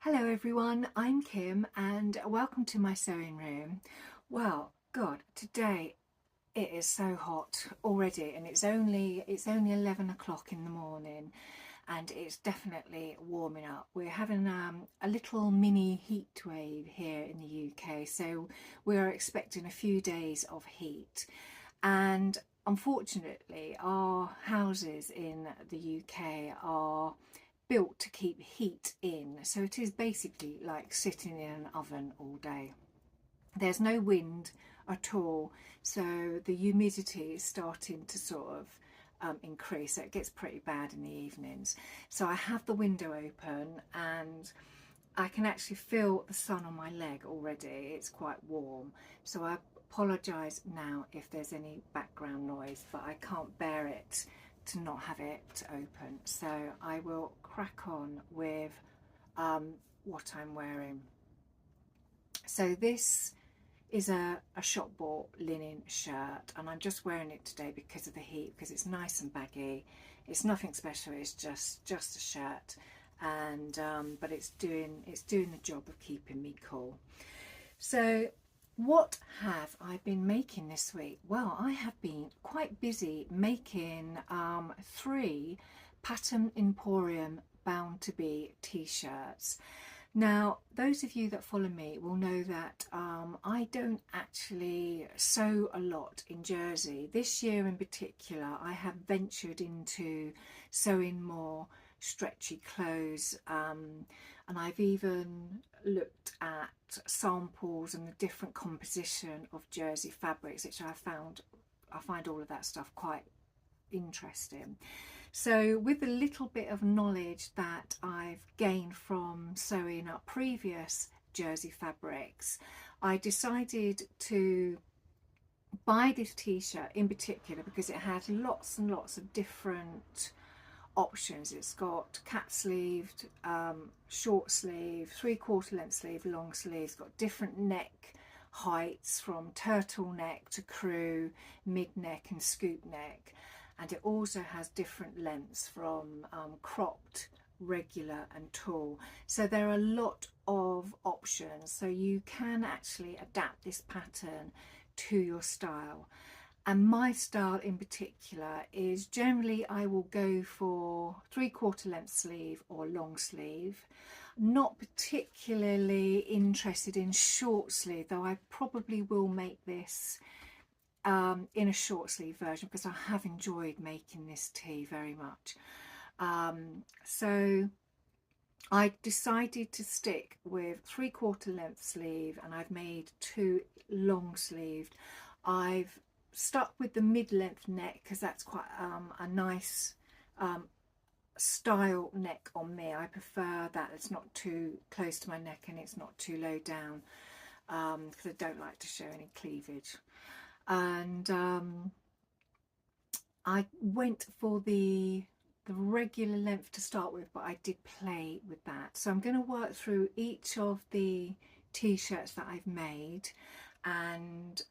Hello everyone, I'm Kim and welcome to my sewing room. Well, God, today it is so hot already and it's only 11 o'clock in the morning and it's definitely warming up. We're having a little mini heat wave here in the UK, so we're expecting a few days of heat. And unfortunately, our houses in the UK are built to keep heat in, so it is basically like sitting in an oven all day. There's no wind at all, so the humidity is starting to sort of increase, so it gets pretty bad in the evenings. So I have the window open and I can actually feel the sun on my leg already. It's quite warm, so I apologise now if there's any background noise, but I can't bear it to not have it open, so I will crack on with what I'm wearing. So this is a shop bought linen shirt and I'm just wearing it today because of the heat, because it's nice and baggy. It's nothing special, it's just a shirt, and but it's doing the job of keeping me cool. So what have I been making this week? Well, I have been quite busy making 3 Pattern Emporium bound to be t-shirts. Now, those of you that follow me will know that I don't actually sew a lot in Jersey. This year in particular, I have ventured into sewing more stretchy clothes, and I've even looked at samples and the different composition of Jersey fabrics, which I find all of that stuff quite interesting. So with a little bit of knowledge that I've gained from sewing up previous Jersey fabrics, I decided to buy this t-shirt in particular because it has lots and lots of different options. It's got cap sleeved, short sleeve, 3/4 length sleeve, long sleeve. It's got different neck heights from turtleneck to crew, mid neck and scoop neck, and it also has different lengths from cropped, regular and tall. So there are a lot of options, so you can actually adapt this pattern to your style. And my style in particular is generally I will go for 3/4 length sleeve or long sleeve. Not particularly interested in short sleeve, though I probably will make this in a short sleeve version because I have enjoyed making this tee very much. So I decided to stick with 3/4 length sleeve, and I've made 2 long sleeved. I've stuck with the mid-length neck because that's quite a nice style neck on me. I prefer that it's not too close to my neck and it's not too low down, because I don't like to show any cleavage. And I went for the regular length to start with, but I did play with that. So I'm going to work through each of the t-shirts that I've made and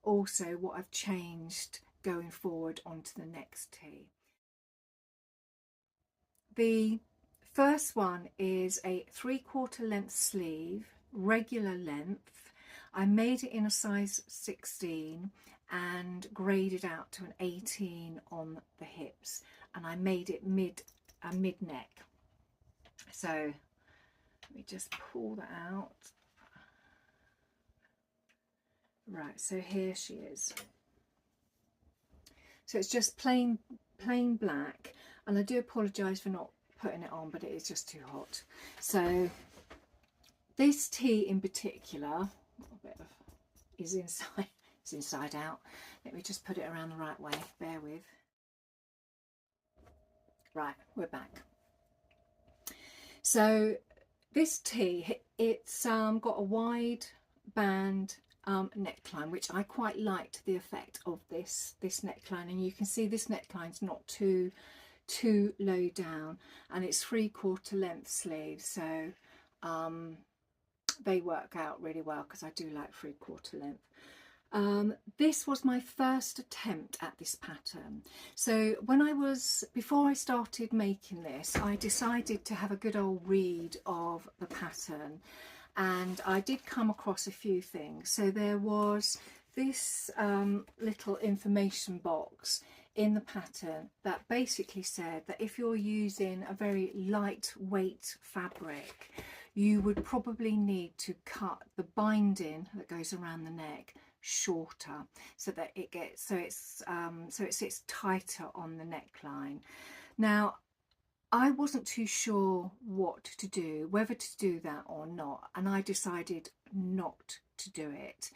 also what I've changed going forward onto the next tee. The first one is a 3/4 length sleeve, regular length. I made it in a size 16 and graded out to an 18 on the hips, and I made it mid neck. So let me just pull that out. Right, so here she is. So it's just plain black, and I do apologise for not putting it on, but it is just too hot. So this tee in particular, a little bit of is inside out. Let me just put it around the right way, bear with. Right, we're back. So this tee, it's got a wide band neckline, which I quite liked the effect of this neckline, and you can see this neckline's not too low down, and it's 3/4 length sleeves, so they work out really well because I do like 3/4 length. This was my first attempt at this pattern. So before I started making this, I decided to have a good old read of the pattern, and I did come across a few things. So there was this little information box in the pattern that basically said that if you're using a very lightweight fabric, you would probably need to cut the binding that goes around the neck shorter, so that it sits tighter on the neckline. Now, I wasn't too sure what to do, whether to do that or not, and I decided not to do it.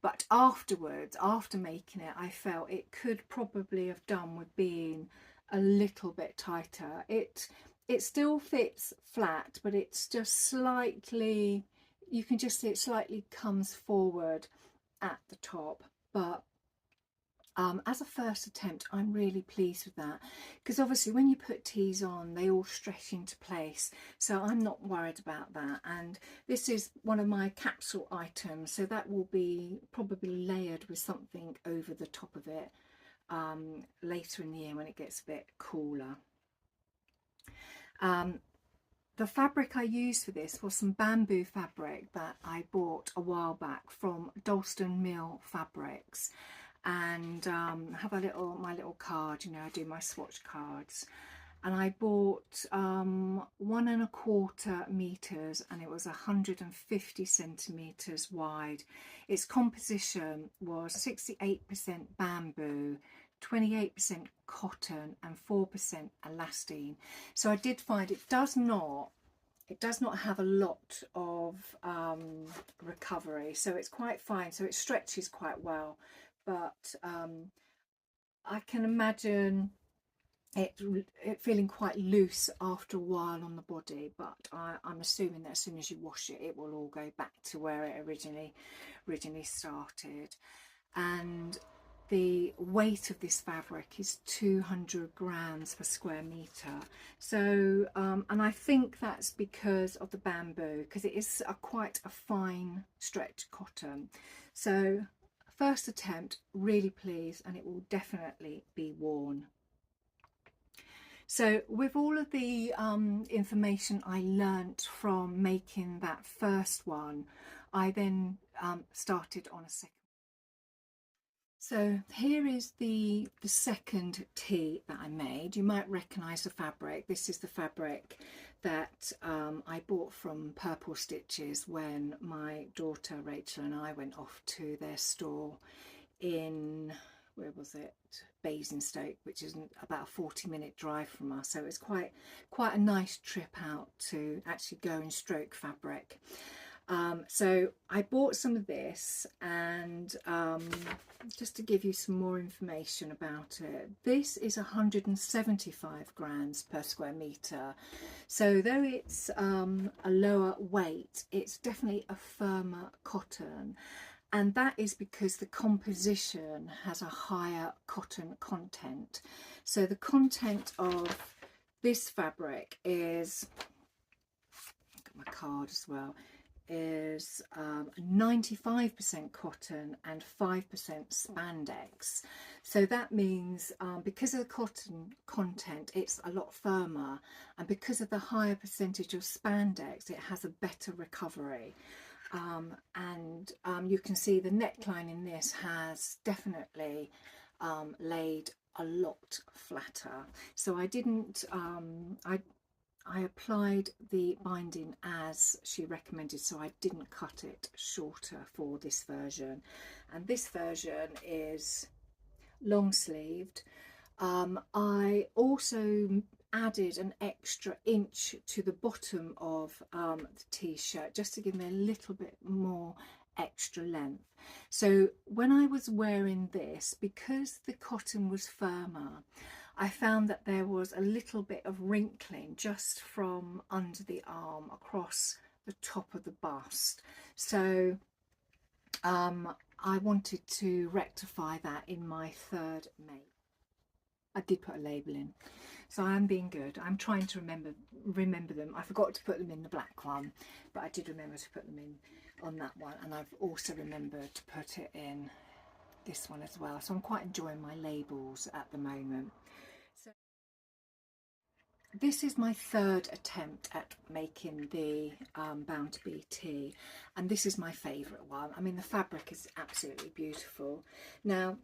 But afterwards, after making it, I felt it could probably have done with being a little bit tighter. It still fits flat, but it's just slightly, you can just see it slightly comes forward at the top. But as a first attempt, I'm really pleased with that, because obviously when you put tees on, they all stretch into place, so I'm not worried about that. And this is one of my capsule items, so that will be probably layered with something over the top of it later in the year when it gets a bit cooler. The fabric I used for this was some bamboo fabric that I bought a while back from Dalston Mill Fabrics, and have my little card, you know, I do my swatch cards, and I bought 1¼ meters, and it was 150 centimeters wide. Its composition was 68% bamboo, 28% cotton and 4% elastane. So I did find it does not have a lot of recovery, so it's quite fine, so it stretches quite well. But I can imagine it feeling quite loose after a while on the body, but I'm assuming that as soon as you wash it, it will all go back to where it originally started. And the weight of this fabric is 200 grams per square meter. So and I think that's because of the bamboo, because it is quite a fine stretch cotton. So first attempt, really pleased, and it will definitely be worn. So with all of the information I learnt from making that first one, I then started on a second. So here is the second tee that I made. You might recognise the fabric. This is the fabric that I bought from Purple Stitches when my daughter Rachel and I went off to their store in, where was it, Basingstoke, which is about a 40-minute drive from us. So it's quite a nice trip out to actually go and stroke fabric. So I bought some of this, and just to give you some more information about it, this is 175 grams per square meter. So though it's a lower weight, it's definitely a firmer cotton, and that is because the composition has a higher cotton content. So the content of this fabric is, look at my card as well, is 95% cotton and 5% spandex. So that means because of the cotton content, it's a lot firmer, and because of the higher percentage of spandex, it has a better recovery. And you can see the neckline in this has definitely laid a lot flatter. So I didn't I applied the binding as she recommended, so I didn't cut it shorter for this version. And this version is long sleeved. I also added an extra inch to the bottom of the t-shirt just to give me a little bit more extra length. So when I was wearing this, because the cotton was firmer, I found that there was a little bit of wrinkling just from under the arm across the top of the bust. So I wanted to rectify that in my third make. I did put a label in, so I am being good. I'm trying to remember them. I forgot to put them in the black one, but I did remember to put them in on that one, and I've also remembered to put it in this one as well. So I'm quite enjoying my labels at the moment. So this is my third attempt at making the Bound to Be tea, and this is my favourite one. I mean, the fabric is absolutely beautiful. Now,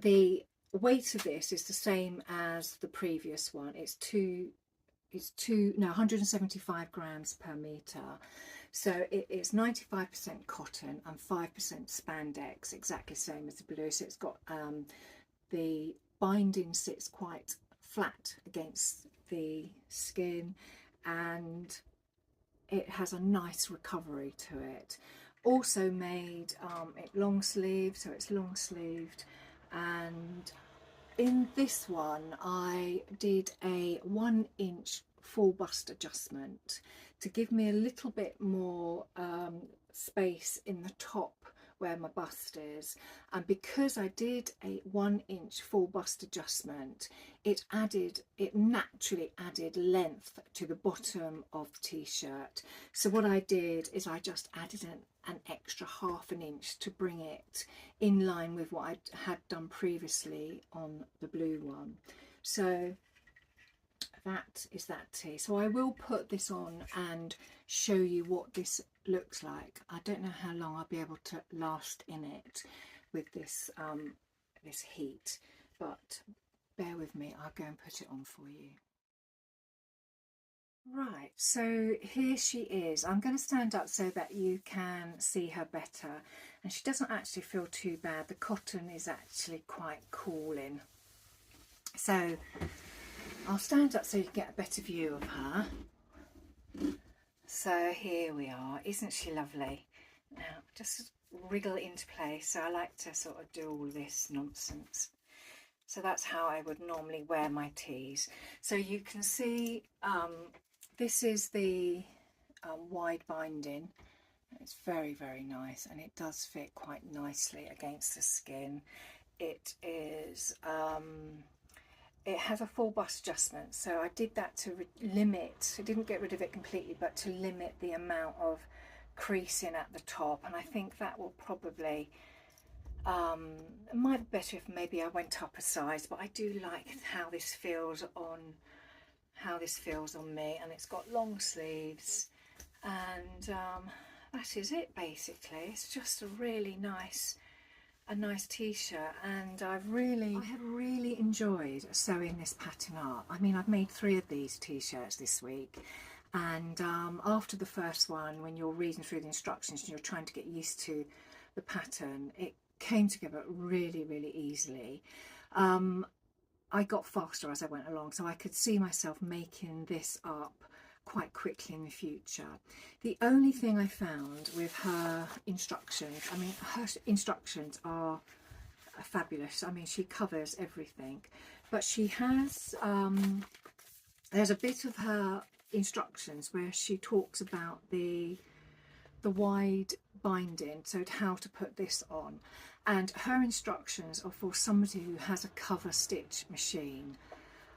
the weight of this is the same as the previous one. It's 175 grams per metre. So it's 95% cotton and 5% spandex, exactly the same as the blue. So it's got the binding sits quite flat against the skin, and it has a nice recovery to it. Also made it long sleeve, so it's long sleeved. And in this one I did a 1-inch full bust adjustment to give me a little bit more space in the top where my bust is, and because I did a 1-inch full bust adjustment, it naturally added length to the bottom of the t-shirt. So what I did is I just added an extra 1/2 inch to bring it in line with what I had done previously on the blue one. So that is that tee. So I will put this on and show you what this looks like. I don't know how long I'll be able to last in it with this this heat, but bear with me, I'll go and put it on for you. Right, so here she is. I'm going to stand up so that you can see her better, and she doesn't actually feel too bad. The cotton is actually quite cooling. So I'll stand up so you get a better view of her. So here we are. Isn't she lovely? Now just wriggle it into place. So I like to sort of do all this nonsense. So that's how I would normally wear my tees. So you can see this is the wide binding. It's very, very nice, and it does fit quite nicely against the skin. It is it has a full bust adjustment, so I did that to limit, I didn't get rid of it completely, but to limit the amount of creasing at the top. And I think that will probably it might be better if maybe I went up a size, but I do like how this feels on me. And it's got long sleeves, and that is it basically. It's just a really nice t-shirt, and I have really enjoyed sewing this pattern up. I mean, I've made 3 of these t-shirts this week, and after the first one, when you're reading through the instructions and you're trying to get used to the pattern, it came together really easily. I got faster as I went along, so I could see myself making this up quite quickly in the future. The only thing I found with her instructions, I mean, her instructions are fabulous. I mean, she covers everything, but she has there's a bit of her instructions where she talks about the wide binding, so how to put this on, and her instructions are for somebody who has a cover stitch machine,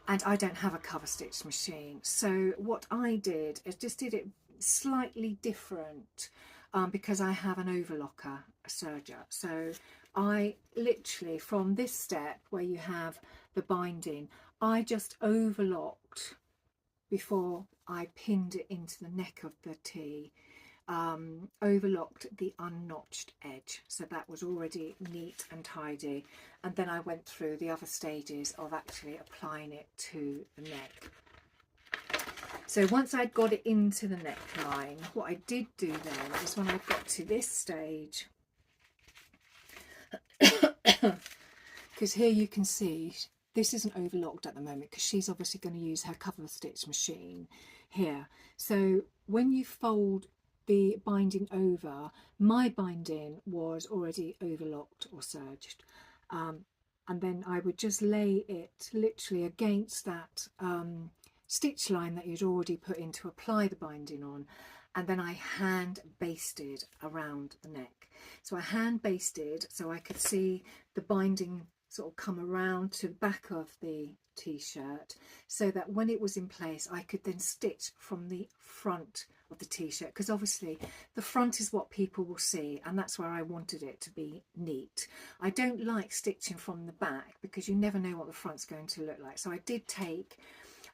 and I don't have a cover stitch machine. So what I did is just did it slightly different, because I have an overlocker, a serger. So I literally, from this step where you have the binding, I just overlocked before I pinned it into the neck of the tee. Overlocked the unnotched edge, so that was already neat and tidy, and then I went through the other stages of actually applying it to the neck. So once I'd got it into the neckline, what I did do then is, when I got to this stage, because here you can see this isn't overlocked at the moment because she's obviously going to use her cover stitch machine here. So when you fold the binding over, my binding was already overlocked or serged, and then I would just lay it literally against that stitch line that you'd already put in to apply the binding on, and then I hand basted around the neck. So I hand basted so I could see the binding sort of come around to the back of the t-shirt, so that when it was in place I could then stitch from the front of the t-shirt, because obviously the front is what people will see, and that's where I wanted it to be neat. I don't like stitching from the back because you never know what the front's going to look like, so I did take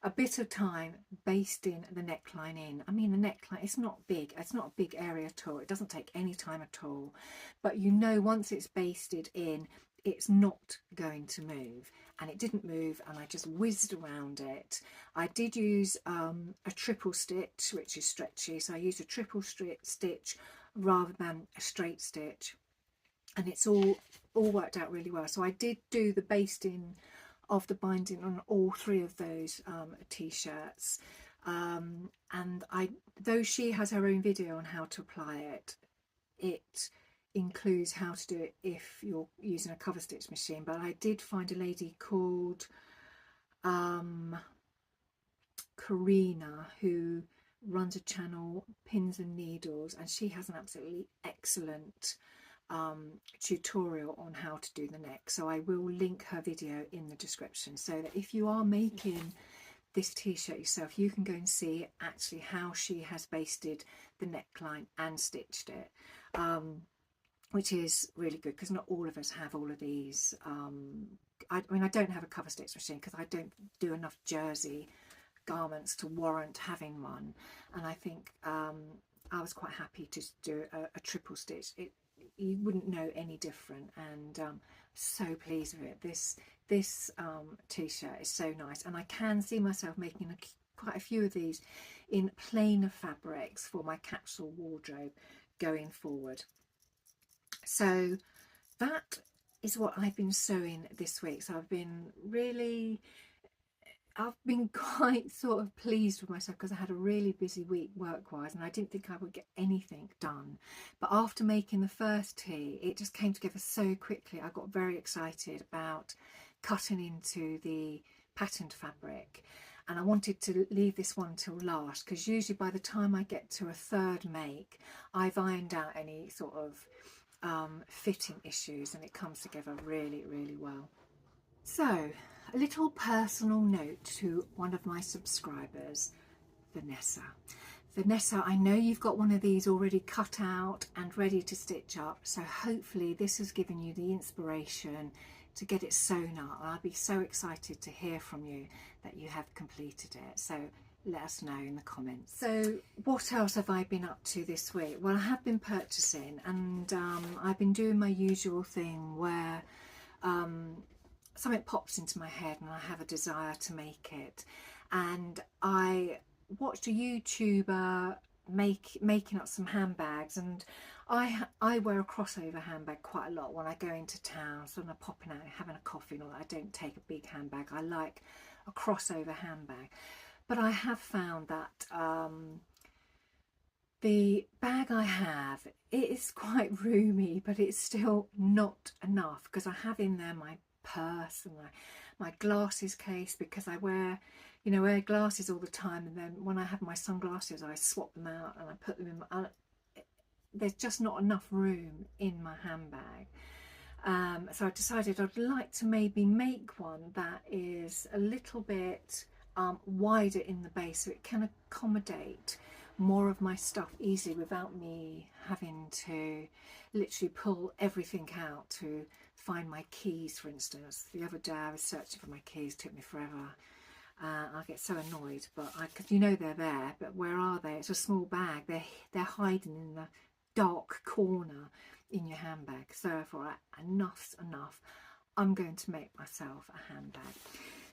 a bit of time basting the neckline in. I mean, the neckline, it's not big, it's not a big area at all, it doesn't take any time at all, but you know once it's basted in, it's not going to move. And it didn't move, and I just whizzed around it. I did use a triple stitch, which is stretchy, so I used a triple stitch rather than a straight stitch, and it's all worked out really well. So I did do the basting of the binding on all three of those t-shirts, and though she has her own video on how to apply it, it includes how to do it if you're using a cover stitch machine. But I did find a lady called Karina who runs a channel, Pins and Needles, and she has an absolutely excellent tutorial on how to do the neck, so I will link her video in the description, so that if you are making this t-shirt yourself, you can go and see actually how she has basted the neckline and stitched it, which is really good because not all of us have all of these. I mean, I don't have a cover stitch machine because I don't do enough jersey garments to warrant having one, and I think I was quite happy to do a triple stitch. You wouldn't know any different, and so pleased with it. This t-shirt is so nice, and I can see myself making quite a few of these in plainer fabrics for my capsule wardrobe going forward. So that is what I've been sewing this week. So I've been quite sort of pleased with myself because I had a really busy week work-wise, and I didn't think I would get anything done. But after making the first tee, it just came together so quickly. I got very excited about cutting into the patterned fabric, and I wanted to leave this one till last because usually by the time I get to a third make, I've ironed out any sort of fitting issues, and it comes together really, really well. So, a little personal note to one of my subscribers, Vanessa. Vanessa, I know you've got one of these already cut out and ready to stitch up, so hopefully this has given you the inspiration to get it sewn up. I'll be so excited to hear from you that you have completed it, so let us know in the comments. So what else have I been up to this week? Well, I have been purchasing, and I've been doing my usual thing where something pops into my head and I have a desire to make it, and I watched a YouTuber making up some handbags, and I wear a crossover handbag quite a lot when I go into town, so when I'm popping out having a coffee and all that. I don't take a big handbag, I like a crossover handbag. But I have found that the bag I have, it is quite roomy, but it's still not enough because I have in there my purse and my glasses case, because I wear glasses all the time, and then when I have my sunglasses I swap them out and I put them in my, there's just not enough room in my handbag. So I decided I'd like to maybe make one that is a little bit wider in the base, so it can accommodate more of my stuff easily without me having to literally pull everything out to find my keys, for instance. The other day I was searching for my keys, it took me forever. I get so annoyed, but because you know they're there, but where are they? It's a small bag, they're hiding in the dark corner in your handbag. So I thought, enough's enough, I'm going to make myself a handbag.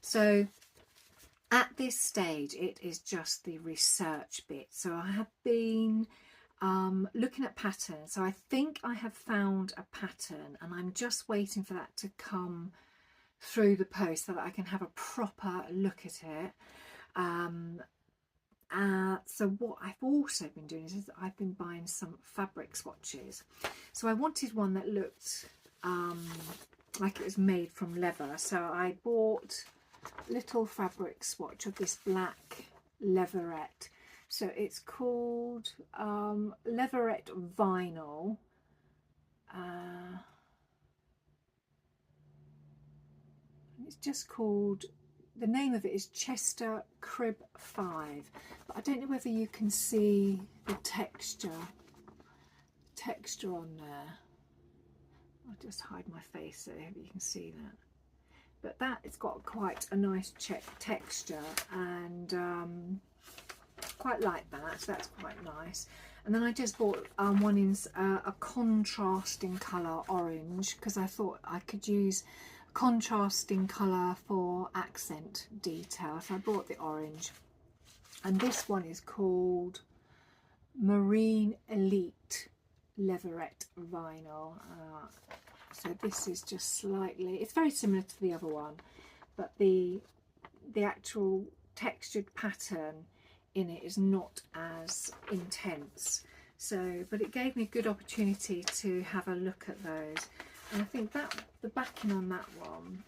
So at this stage it is just the research bit. So I have been looking at patterns. So I think I have found a pattern, and I'm just waiting for that to come through the post so that I can have a proper look at it. So what I've also been doing is I've been buying some fabric swatches. So I wanted one that looked like it was made from leather, so I bought a little fabric swatch of this black leatherette. So it's called Leatherette Vinyl. It's just called, the name of it is Chester Crib 5, but I don't know whether you can see the texture on there. I'll just hide my face so you can see that. But that, it's got quite a nice texture, and quite like that, so that's quite nice. And then I just bought one in a contrasting colour orange, because I thought I could use contrasting colour for accent detail, so I bought the orange. And this one is called Marine Elite Leatherette Vinyl. So this is just slightly, it's very similar to the other one, but the actual textured pattern in it is not as intense. So, but it gave me a good opportunity to have a look at those. And I think that the backing on that one,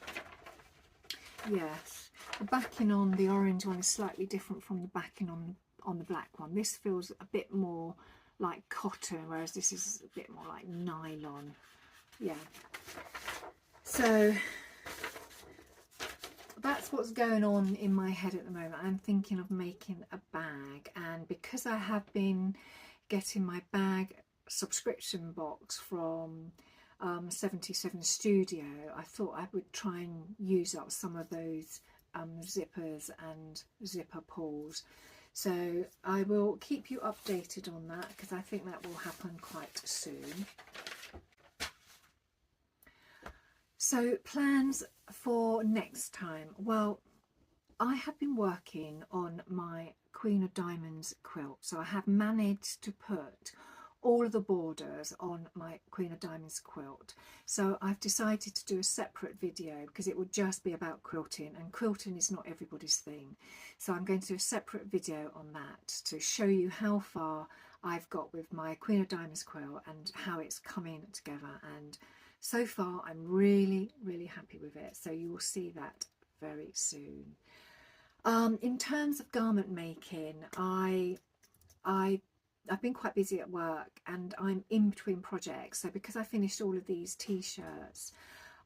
yes, the backing on the orange one is slightly different from the backing on the black one. This feels a bit more like cotton, whereas this is a bit more like nylon. Yeah, so that's what's going on in my head at the moment. I'm thinking of making a bag, and because I have been getting my bag subscription box from 77 Studio, I thought I would try and use up some of those zippers and zipper pulls. So I will keep you updated on that, because I think that will happen quite soon. So plans for next time. Well, I have been working on my Queen of Diamonds quilt. So I have managed to put all of the borders on my Queen of Diamonds quilt. So I've decided to do a separate video, because it would just be about quilting, and quilting is not everybody's thing. So I'm going to do a separate video on that to show you how far I've got with my Queen of Diamonds quilt and how it's coming together. And so far I'm really happy with it, so you will see that very soon. In terms of garment making, I've been quite busy at work, and I'm in between projects. So because I finished all of these t-shirts,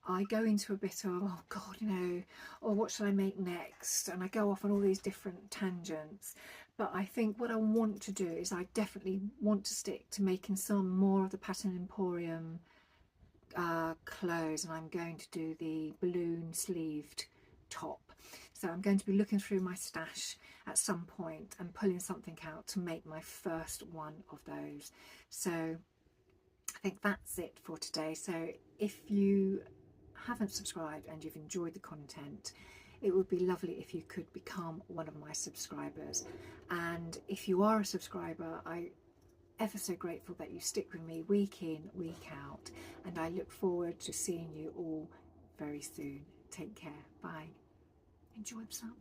I go into a bit of, oh god, you know, or what should I make next, and I go off on all these different tangents. But I think what I want to do is I definitely want to stick to making some more of the Pattern Emporium clothes, and I'm going to do the balloon sleeved top. So I'm going to be looking through my stash at some point and pulling something out to make my first one of those. So I think that's it for today. So if you haven't subscribed and you've enjoyed the content, it would be lovely if you could become one of my subscribers. And if you are a subscriber, I'm ever so grateful that you stick with me week in, week out, and I look forward to seeing you all very soon. Take care. Bye. Enjoy the sun.